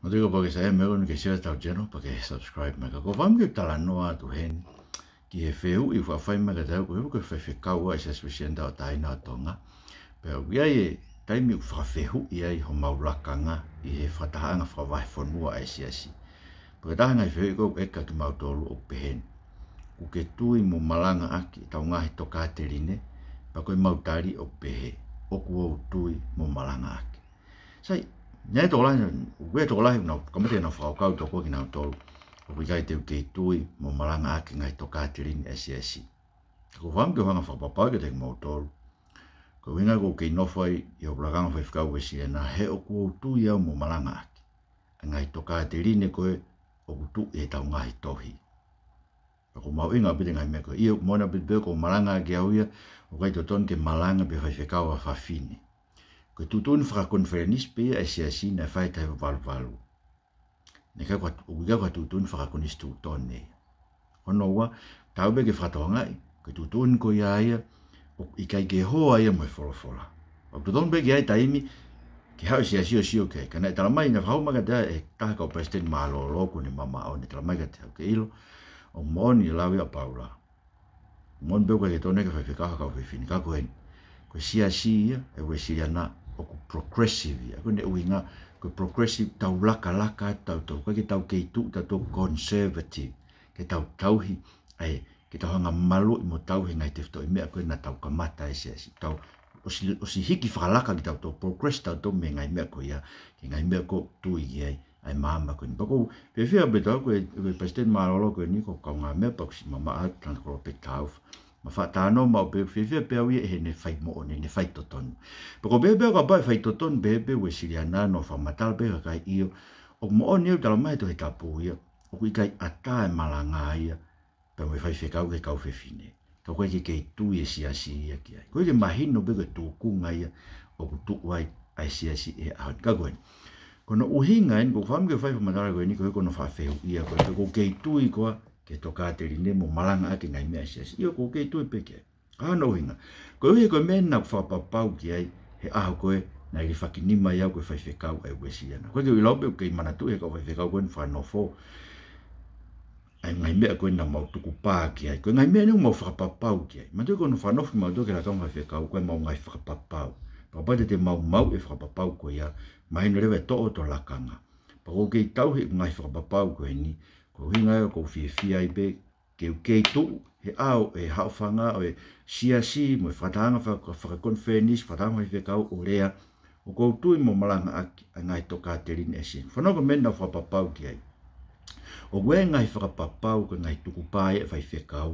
Matigo porque saya meron que sia tau channel porque subscribe maka ko fam que tala noa tu hen ki e feu I fa fai maka tau ko ko fa kau ai sa spesian da tai na tonga pe ia e tai mi fa feu ia I ho maulakanga I fa tahanga fa vai fonua ai sia si porque tahanga I feu ko e ka ki mau tolu o pehen ku ke tui mo Malanga'aki tau ngahi Tokateline pa ko mau tari o pehe o ku o tui mo Malanga'aki sai Nei tō lai, ue tō lai, kamate na whakau tō koki nau tōru. O kai te kei tui mo Malanga'aki ngai Tokateline SSC. Ko wham ke whanga whakapapau ke te mau tōru. Ko winga ko kei nofai I o plakanga whakau e sia na he o kua tui au mo Malanga'aki. Ngai Tokateline koe o kutu e tau ngahi tohi. Ko mau inga pite ngai mea koe. Ia mona pite ko Malanga'aki au ia, o kai tō ton ke Malanga pe whakau a whawhine. Ko tutun whakakonferenis pe ai siasi na whai tai walu. Ne ka kwa tutun whakakonis tuton ne. Hono wa, tau be ke whakatoangai, ko tutun ko ia I kai ke hoa ia moe wholofola. O tutun be ke ai taimi, ke hau siasi o sio kei. Kana talamai na whaumaka tea e taha kau president malolo ko ni mama o ne talamai ka te hau ke ilo, o moni lawi a paula. Mon be kwa ke tone ke whawhikaha kau whiwhini ka kohen. Ko siasi ia e we siriana o ku progressive ia ko ne uinga ko progressive tau laka tau ko ke tau ke tu tau conservative ke tau tauhi ai ke tau hanga malu I mo tau ngai te to me ko na tau kamata e siasi tau o si hiki whakalaka ki tau to progress tau to me ngai me ko ia ke ngai me ko tu I ai mama ko ni ko pe fia be tau ko e president malolo ko ni ko ka nga me pa si mama at tan ko pe tau ma fa tano ma be fifia pe wi he ne fai mo ne fai toton pero be ka ba fai toton be we siriana no fa matal be ka io o mo ne ta mai to ta pu ia o ku kai ata malanga ia pe we fai fe ka fe fine to ko ke tu e sia ia ki ko ke mahino be tu ku ngai o ku tu wai ai sia e a ka go kono uhinga en ko fam ke fai matal ko ni ko no fa fe ia ko ke tu I ko ke Tokateline mo Malanga'aki ngai mea siasi. Ia ko kei tui peke. Ano hinga. Ko hui ko mena whapapau ki ai he aho koe na ili whakinima iau koe whaiwhekau ai wesiana. Koe ke wilaupe o kei manatu he kau whaiwhekau koe whanofo. Ai ngai mea koe na mau tuku pā ki ai. Koe ngai mea neu mau whapapau ki ai. Matui koe no whanofi mau toke la kau whaiwhekau koe mau ngai whapapau. Papate te mau whapapau koe ia. Mahino rewe to'o to lakanga. Pako kei tau he ngai whapapau koe ni. Ko hinga ko fia be ke tu he au e haufanga o e siasi mo fatanga fa conference fatanga fe ka o rea o ko tu mo Malanga'aki ngai Tokateline ese fa no menda fa papau ki ai o we ngai fa papau ko ngai tu kupai fa fe ka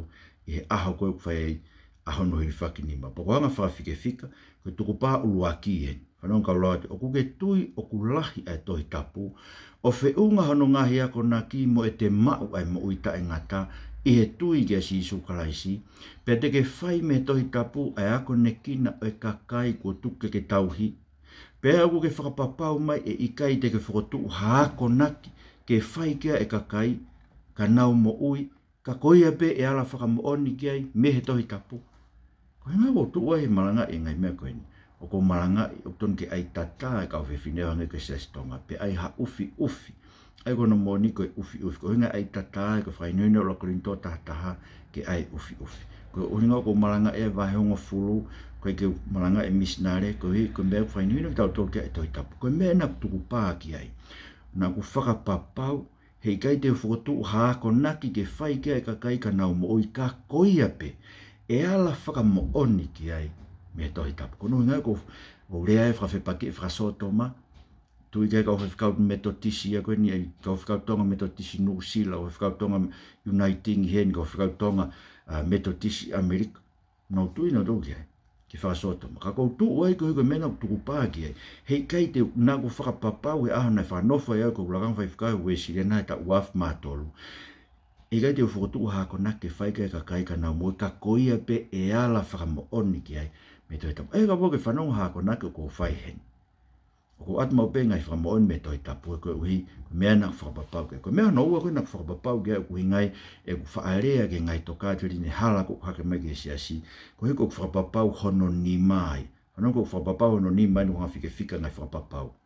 e aho ko fa aho no hi fakinima po nga fa fika ko tu kupa uluaki en non ka lote o ku ke tui o ku lahi ai tohi tapu o fe unga hono ngahi ako na ki mo e te mau ai mo uita e ngata I he tui ke si isu kalaisi pe te ke whai me tohi tapu ai ako ne kina e kakai ko tuke ke tauhi pe aku ke whakapapau mai e ikai te ke whakotu haako naki ke whai kia e kakai ka nau mo ui ka koia pe e ala whakamooni ki ai me he tohi tapu ko ngā wo tua he malanga e ngai mea koe ni o ko Malanga'aki o ton ke ai tata e ka whewhineo hange ke sestonga pe ai ha ufi ai kono moni ko ufi ko hinga ai tata e ka whainoino lo korinto taha ke ai ufi ko hinga ko Malanga'aki e wahonga fulu ko ke Malanga'aki e misnare ko hi ko mea whainoino tau toke ai toi tapu ko mea na tuku pā ki ai na ku whakapapau hei kai te whakotu haako naki ke whai kia e ka kai ka nau mo oi ka koia pe e ala whakamooni ki ai me tohi tapu. Kono hinga ko o rea e whawhepake e whakasotoma. Tui kai kau whawhekau metotisi a koe ni ai kau whekau tonga metotisi New Zealand, o whekau tonga Uniting Hen, kau whekau tonga metotisi Amerika. Nau tui na toki ai ki whakasotoma. Ka kou tu ai ko hiko mena tuku pāki ai. Hei kai te nā ko whakapapau e aho nei whanofa ai ko ulakang whaiwhekau we sirena e ta uaf mātolu. E kai te whakotu hako nake whaika e ka kai ka nau mo ka koia pe e ala whakamooni ki ai. Me toi tapu. E ka poke whanonga hako nake ko whai hen. O ko atma o pengai whakamooni me toi tapu e koe uhi mea nak whakapapau ke. Ko mea no ua koe nak whakapapau ke ku hingai e ku whaarea ke ngai Tokateline hala ko hake mai ke siasi. Ko hiko ku whakapapau hono ni mai. Whanonga ku whakapapau hono ni mai no hawhike whika ngai whakapapau.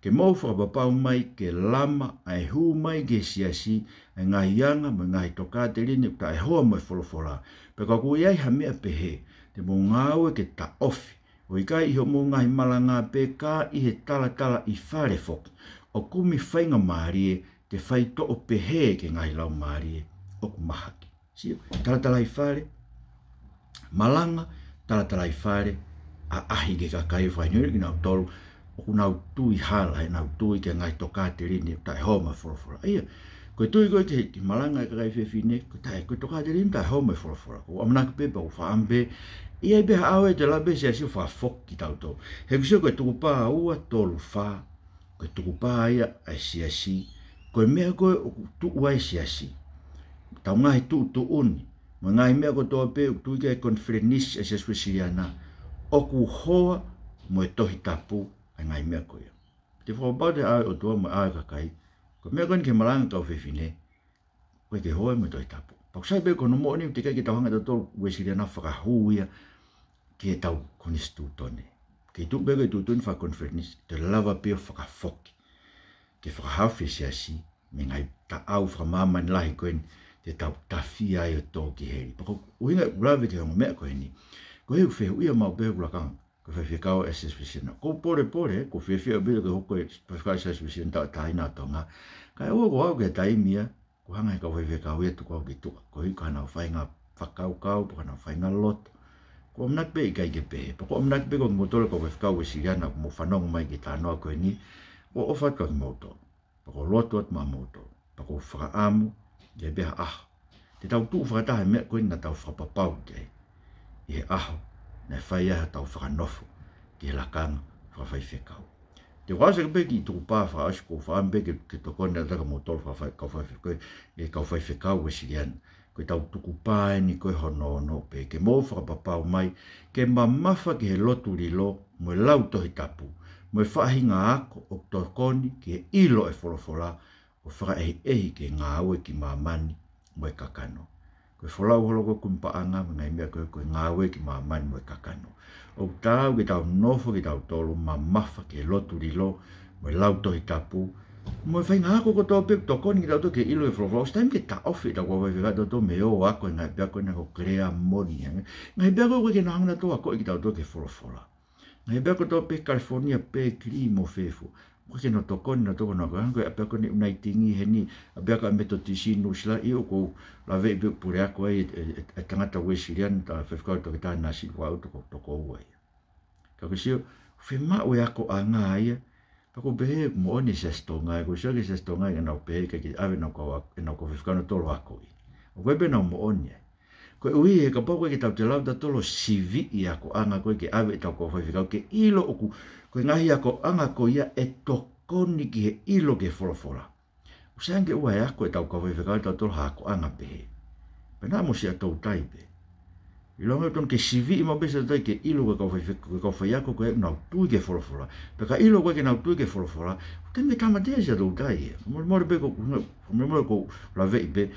ke mau whakapapau mai ke lama ai hu mai ke siasi ai ngahi anga mo ngahi Tokateline ta ai hoa mai wholawhola. Pe ka ku iai ha mea pehe te mo ngāwe ke ta ofi. O i kai iho mo ngahi Malanga'aki ka i he tala i whare whoki. O kumi whainga maarie te whai to o pehe ke ngahi lau maarie o ku mahaki. Sio, tala i whare, malanga, tala i whare, a ahi ke ka kai whai nuri ki nau tolu, o ku nau tui hala, nau tui ke ngai Tokateline, tai homa wholawhola. Ia, koe tui koe te malanga ka kai whewhine, koe Tokateline, tai homa wholawhola. Ko amanaki pepa, ko whaambe, ia i beha awe te labe se asio whawhok ki tau tau. He kusio koe tuku pā ua tolu wha, koe tuku pā ia ai siasi, koe mea koe o tuku ai siasi. Tau ngahi tu uni, ma ngahi mea ko toa pe, tui kai konferenisi ai siasi Siriana, o ku hoa mo e tohi tapu ai ngahi mea koe. Te whakapau te awe o toa mo awe kakai, koe mea koe ni ke malanga kau whewhine, koe ke hoa mo e tohi tapu. Pakusai pe kono mo ni, te kai ki tau hanga tau ue Siriana whakahuia, ki e tau konis tūtone. Ki tu bega i tūtone whakonferenisi, te lava peo whakafoki. Ke whakahawhi siasi, me ngai ta au whakamama ni lahi koe ni, te tau tawhia i o tō ki heri. Pako uhinga ulawe ke hongo mea koe ni, ko heu whehu ia mau behu lakanga, ko whewhekau SSPCN. Ko pore, ko whewhia o bila ke hoko e whewhekau SSPCN tau taina atonga. Kai ua ko au ke taimia, ko hanga e ka whewhekau ia tuku au ki tua. Ko hiu ka hanau whainga whakau, ko hanau whainga loto. Ko amnak pe i kai ke pehe. Pako amnak pe ko ngotore ko whewhekau e Siriana, ko mo whanonga mai ki tānoa koe ni, ko ofat ko ki moto. Pako loto at ma moto. Pako whakaamu, ia beha aho. Te tau tuu whakataha mea koe na tau whakapapau kei. I he aho, na whai aha tau whakanofo, ki he lakanga whakawhai whekau. Te whaasa ka peki i tuku pā whakaasi ko whaambe ke tokone na taka motoro whakawhai koe, e kawhai whekau e Siriana. Koe tau tuku pā e ni koe hono pe, ke mō whakapapau mai, ke mamafa ki he lotu rilo, mo e lau tohi tapu, mo e whaahinga ako o tokoni ki he ilo e wholofola, o whakaehi ke ngā aue ki mamani mo e kakano. Koe wholau holo koe kumpaanga, ngai mea koe ngā aue ki mamani mo e kakano. O tau ki tau nofo ki tau tolu, mamafa ki lotu rilo, mo e lau tohi tapu, mo e whainga ako ko tō pep tokoni ki tau tō ke ilo e wholofola. O stai ke ta ofi tau kua whai tō tō me o ako e ngai pia koe na ko krea moni. Ngai pia koe ke nahangana tō ako ki tau tō ke wholofola. Ngai pia koe tō pe California pe kri mo whefu. Koe no tokoni na toko na koe, koe apea koe ni unai tingi he ni, apea koe meto tisi nusila, i o ko la vei pe pure ako ai e tangata ue Siriana, ta whewhikau toke tā nasi kua au toko ua ia. Ka koe sio, whema ue ako a ngā ia, pa ko behe mo oni se stonga, koe sio ke se stonga i nau behe, ka ki awe nau ko whewhikau na tolo ako i. O koe be nau mo oni ai. Koe ui he ka pau koe ki tau te lau ta tolo sivi i ako anga koe ke awe tau ko whewhikau ke ilo oku, koe ngahi ako anga ko ia e tokoni ki he ilo ke wholofola. Usange ua e ako e tau ka whewhekau tau tolo hako anga pehe. Pena mo si a tau taipe. I longa ton ke sivi i mabesa tai ke ilo ke kau whaiako koe nau tui ke wholofola. Pe ka ilo koe ke nau tui ke wholofola, teme tamatea si a tau tai e. Mora pe ko la vei pe,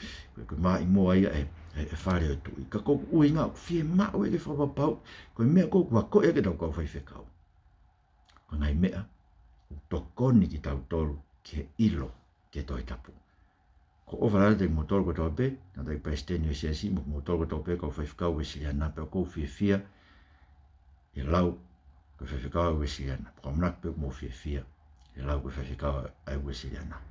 koe maa i mua ia e whare o tui. Ka kou ui ngā, fie maa ue ke whapapau, koe mea kou kua koe ke tau kau whaiwhekau. Ko ngai mea, tokoni ki tau tolu ki he ilo ke toi tapu. Ko overala te motoro ko tau pe, na tai paesteni o siasi, mo motoro ko tau pe kau whaiwhekau e Siriana, pe kou fia, e lau ko whaiwhekau e Siriana. Ko mnak pe mo fia, e lau ko whaiwhekau e Siriana.